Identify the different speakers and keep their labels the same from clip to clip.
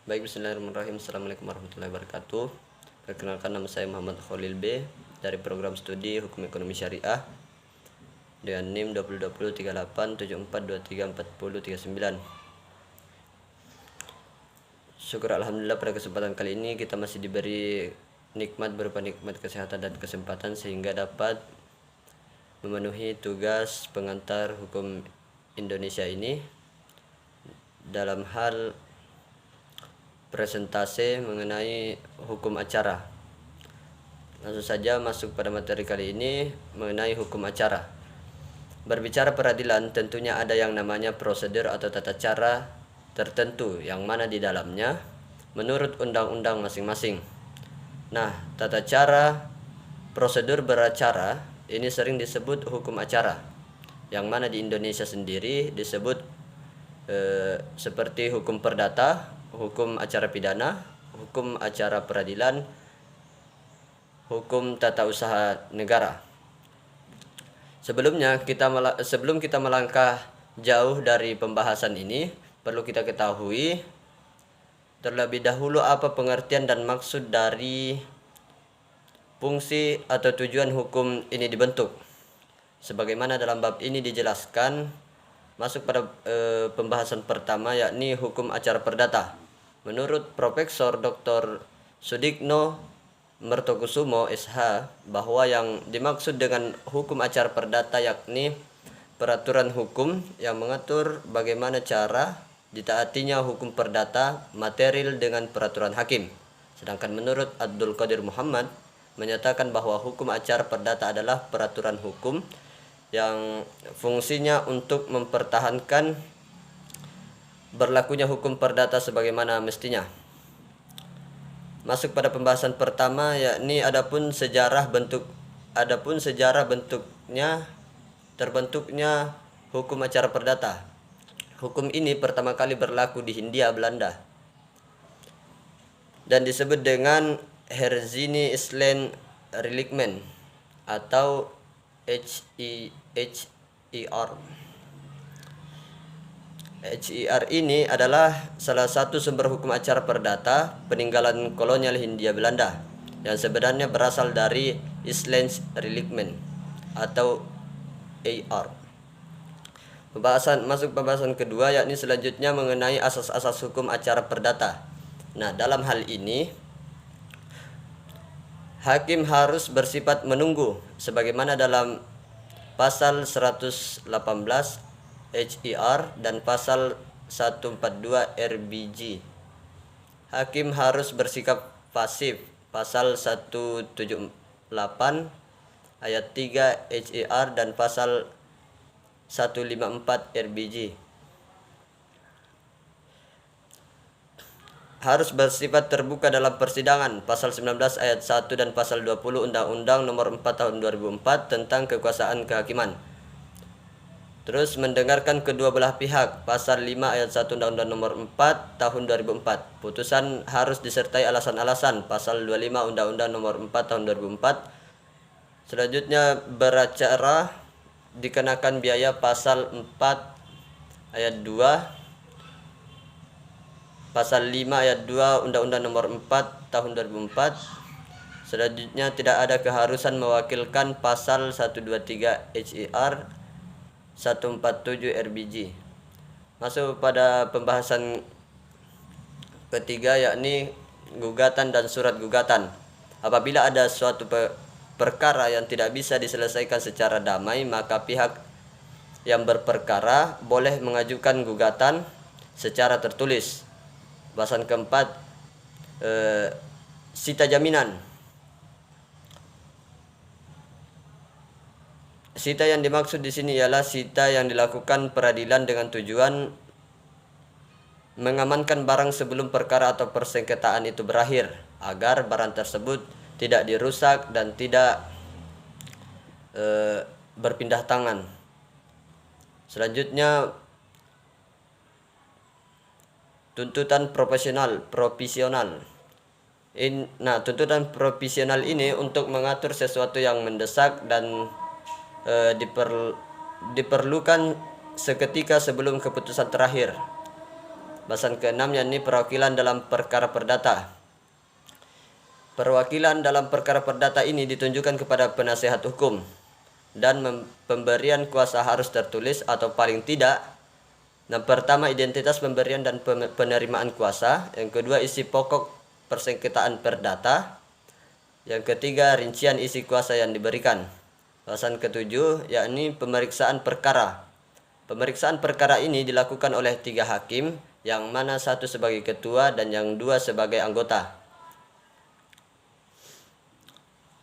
Speaker 1: Baik, bismillahirrahmanirrahim. Assalamualaikum warahmatullahi wabarakatuh. Perkenalkan, nama saya Muhammad Khalil B dari program studi Hukum Ekonomi Syariah dengan NIM 20203874234039. Syukur alhamdulillah pada kesempatan kali ini kita masih diberi nikmat berupa nikmat kesehatan dan kesempatan sehingga dapat memenuhi tugas pengantar hukum Indonesia ini dalam hal presentase mengenai hukum acara. Langsung saja masuk pada materi kali ini mengenai hukum acara. Berbicara peradilan, tentunya ada yang namanya prosedur atau tata cara tertentu yang mana di dalamnya menurut undang-undang masing-masing. Nah, tata cara prosedur beracara ini sering disebut hukum acara, yang mana di Indonesia sendiri disebut seperti hukum perdata, hukum acara pidana, hukum acara peradilan, hukum tata usaha negara. Sebelum kita melangkah jauh dari pembahasan ini, perlu kita ketahui terlebih dahulu apa pengertian dan maksud dari fungsi atau tujuan hukum ini dibentuk. Sebagaimana dalam bab ini dijelaskan, masuk pada pembahasan pertama, yakni hukum acara perdata. Menurut Profesor Dr. Sudikno Mertokusumo SH, bahwa yang dimaksud dengan hukum acara perdata yakni peraturan hukum yang mengatur bagaimana cara ditaatinya hukum perdata material dengan peraturan hakim. Sedangkan menurut Abdul Qadir Muhammad menyatakan bahwa hukum acara perdata adalah peraturan hukum yang fungsinya untuk mempertahankan berlakunya hukum perdata sebagaimana mestinya. Masuk pada pembahasan pertama, yakni adapun sejarah bentuknya terbentuknya hukum acara perdata. Hukum ini pertama kali berlaku di Hindia Belanda dan disebut dengan Herzeni Island Relikmen atau HER. HER ini adalah salah satu sumber hukum acara perdata peninggalan kolonial Hindia Belanda yang sebenarnya berasal dari Islands Relikmen atau AR. Masuk pembahasan kedua, yakni selanjutnya mengenai asas-asas hukum acara perdata. Nah, dalam hal ini hakim harus bersifat menunggu sebagaimana dalam pasal 118 HER dan pasal 142 RBG. Hakim harus bersikap pasif, pasal 178 ayat 3 HER dan pasal 154 RBG. Harus bersifat terbuka dalam persidangan, pasal 19 ayat 1 dan pasal 20 Undang-Undang Nomor 4 Tahun 2004 tentang kekuasaan kehakiman. Terus mendengarkan kedua belah pihak, pasal 5 ayat 1 Undang-Undang Nomor 4 Tahun 2004. Putusan harus disertai alasan-alasan, pasal 25 Undang-Undang Nomor 4 Tahun 2004. Selanjutnya beracara dikenakan biaya, pasal 4 ayat 2, pasal 5 ayat 2 Undang-Undang Nomor 4 Tahun 2004. Selanjutnya tidak ada keharusan mewakilkan, pasal 123 HER 147 RBG. Masuk pada pembahasan ketiga, yakni gugatan dan surat gugatan. Apabila ada suatu perkara yang tidak bisa diselesaikan secara damai, maka pihak yang berperkara boleh mengajukan gugatan secara tertulis. Bahasan keempat, sita jaminan. Sita yang dimaksud di sini ialah sita yang dilakukan peradilan dengan tujuan mengamankan barang sebelum perkara atau persengketaan itu berakhir, agar barang tersebut tidak dirusak dan tidak berpindah tangan. Selanjutnya tuntutan provisional. Tuntutan provisional ini untuk mengatur sesuatu yang mendesak dan diperlukan seketika sebelum keputusan terakhir. Bahasan keenam yakni perwakilan dalam perkara perdata. Perwakilan dalam perkara perdata ini ditunjukkan kepada penasehat hukum dan pemberian kuasa harus tertulis atau paling tidak. Yang pertama, identitas pemberian dan penerimaan kuasa. Yang kedua, isi pokok persengketaan perdata. Yang ketiga, rincian isi kuasa yang diberikan. Bahasan ketujuh yakni pemeriksaan perkara. Pemeriksaan perkara ini dilakukan oleh 3 hakim, yang mana 1 sebagai ketua dan yang 2 sebagai anggota.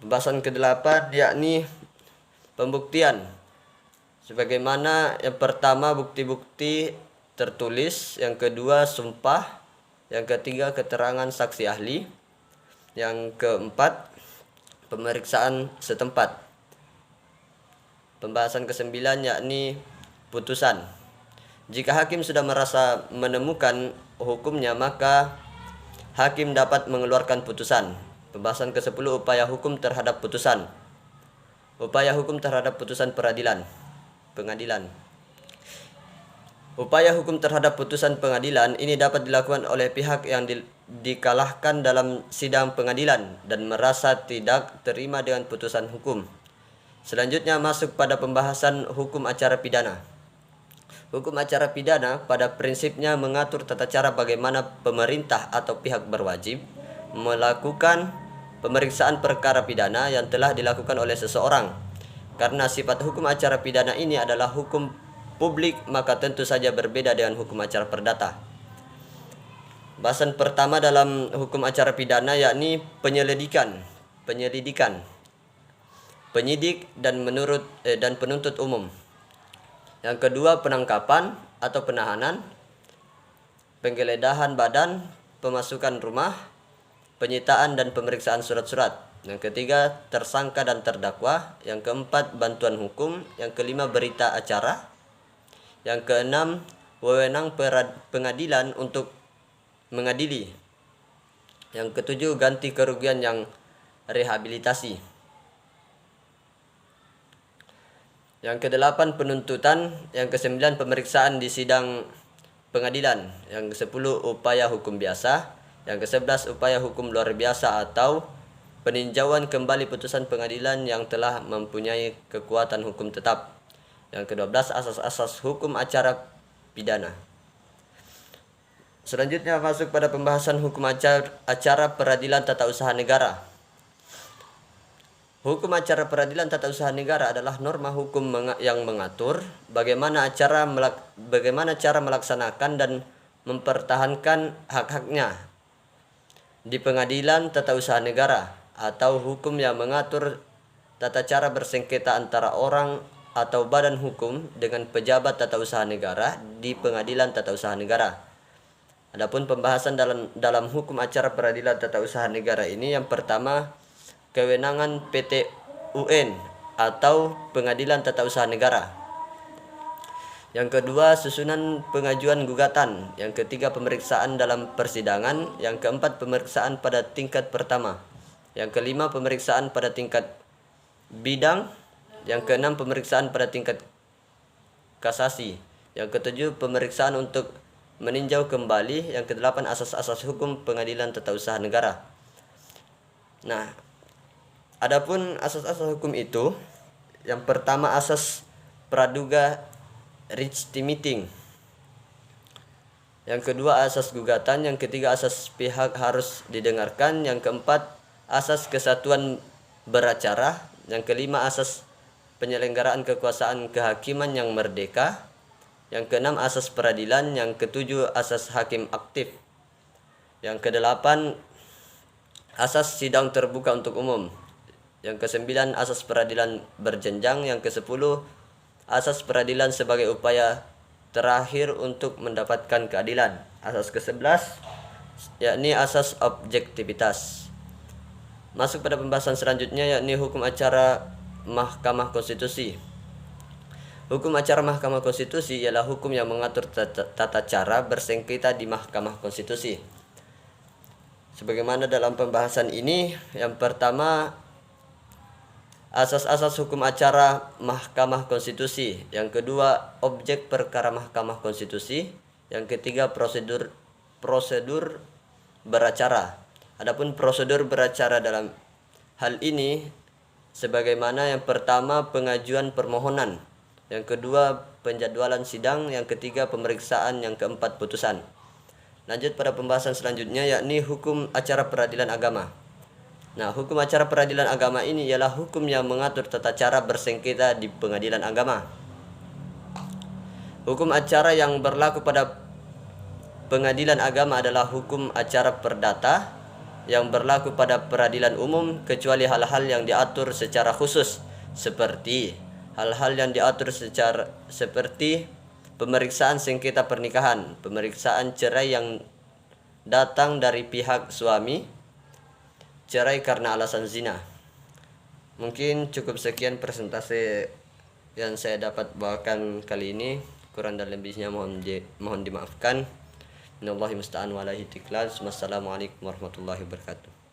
Speaker 1: Pembahasan ke-8 yakni pembuktian. Sebagaimana yang pertama bukti-bukti tertulis, yang kedua sumpah, yang ketiga keterangan saksi ahli, yang keempat pemeriksaan setempat. Pembahasan ke-9 yakni putusan. Jika hakim sudah merasa menemukan hukumnya, maka hakim dapat mengeluarkan putusan. Pembahasan ke-10 upaya hukum terhadap putusan. Upaya hukum terhadap putusan pengadilan. Upaya hukum terhadap putusan pengadilan ini dapat dilakukan oleh pihak yang dikalahkan dalam sidang pengadilan dan merasa tidak terima dengan putusan hukum. Selanjutnya masuk pada pembahasan hukum acara pidana. Hukum acara pidana pada prinsipnya mengatur tata cara bagaimana pemerintah atau pihak berwajib melakukan pemeriksaan perkara pidana yang telah dilakukan oleh seseorang. Karena sifat hukum acara pidana ini adalah hukum publik, maka tentu saja berbeda dengan hukum acara perdata. Bahasan pertama dalam hukum acara pidana yakni penyelidikan, penyidik dan penuntut umum. Yang kedua penangkapan atau penahanan, penggeledahan badan, pemasukan rumah, penyitaan dan pemeriksaan surat-surat. Yang ketiga tersangka dan terdakwa. Yang keempat bantuan hukum. Yang kelima berita acara. Yang keenam wewenang pengadilan untuk mengadili. Yang ketujuh ganti kerugian yang rehabilitasi. Yang kedelapan penuntutan. Yang kesembilan pemeriksaan di sidang pengadilan. Yang kesepuluh upaya hukum biasa. Yang ke-11 upaya hukum luar biasa atau peninjauan kembali putusan pengadilan yang telah mempunyai kekuatan hukum tetap. Yang ke-12 asas-asas hukum acara pidana. Selanjutnya masuk pada pembahasan hukum acara peradilan tata usaha negara. Hukum acara peradilan tata usaha negara adalah norma hukum yang mengatur bagaimana cara melaksanakan dan mempertahankan hak-haknya di pengadilan tata usaha negara, atau hukum yang mengatur tata cara bersengketa antara orang atau badan hukum dengan pejabat tata usaha negara di pengadilan tata usaha negara. Adapun pembahasan dalam hukum acara peradilan tata usaha negara ini, yang pertama kewenangan PT UN atau pengadilan tata usaha negara. Yang kedua susunan pengajuan gugatan. Yang ketiga pemeriksaan dalam persidangan. Yang keempat pemeriksaan pada tingkat pertama. Yang kelima pemeriksaan pada tingkat bidang. Yang keenam pemeriksaan pada tingkat kasasi. Yang ketujuh pemeriksaan untuk meninjau kembali. Yang kedelapan asas-asas hukum pengadilan tata usaha negara. Nah, adapun asas-asas hukum itu, yang pertama asas praduga reach meeting. Yang kedua asas gugatan. Yang ketiga asas pihak harus didengarkan. Yang keempat asas kesatuan beracara. Yang kelima asas penyelenggaraan kekuasaan kehakiman yang merdeka. Yang keenam asas peradilan. Yang ketujuh asas hakim aktif. Yang kedelapan asas sidang terbuka untuk umum. Yang kesembilan asas peradilan berjenjang. Yang kesepuluh asas peradilan sebagai upaya terakhir untuk mendapatkan keadilan. Asas ke-11 yakni asas objektivitas. Masuk pada pembahasan selanjutnya yakni hukum acara Mahkamah Konstitusi. Hukum acara Mahkamah Konstitusi ialah hukum yang mengatur tata cara bersengketa di Mahkamah Konstitusi. Sebagaimana dalam pembahasan ini, yang pertama asas-asas hukum acara Mahkamah Konstitusi. Yang kedua objek perkara Mahkamah Konstitusi. Yang ketiga prosedur beracara. Adapun prosedur beracara dalam hal ini sebagaimana yang pertama pengajuan permohonan, yang kedua penjadwalan sidang, yang ketiga pemeriksaan, yang keempat putusan. Lanjut pada pembahasan selanjutnya, yakni hukum acara peradilan agama. Nah, hukum acara peradilan agama ini ialah hukum yang mengatur tata cara bersengketa di pengadilan agama. Hukum acara yang berlaku pada pengadilan agama adalah hukum acara perdata yang berlaku pada peradilan umum, kecuali hal-hal yang diatur secara khusus seperti seperti pemeriksaan sengketa pernikahan, pemeriksaan cerai yang datang dari pihak suami, cerai karena alasan zina. Mungkin cukup sekian presentasi yang saya dapat bawakan kali ini. Kurang dan lebihnya mohon dimaafkan. Minallahi musta'an wa alaihi tiklal. Wassalamualaikum warahmatullahi wabarakatuh.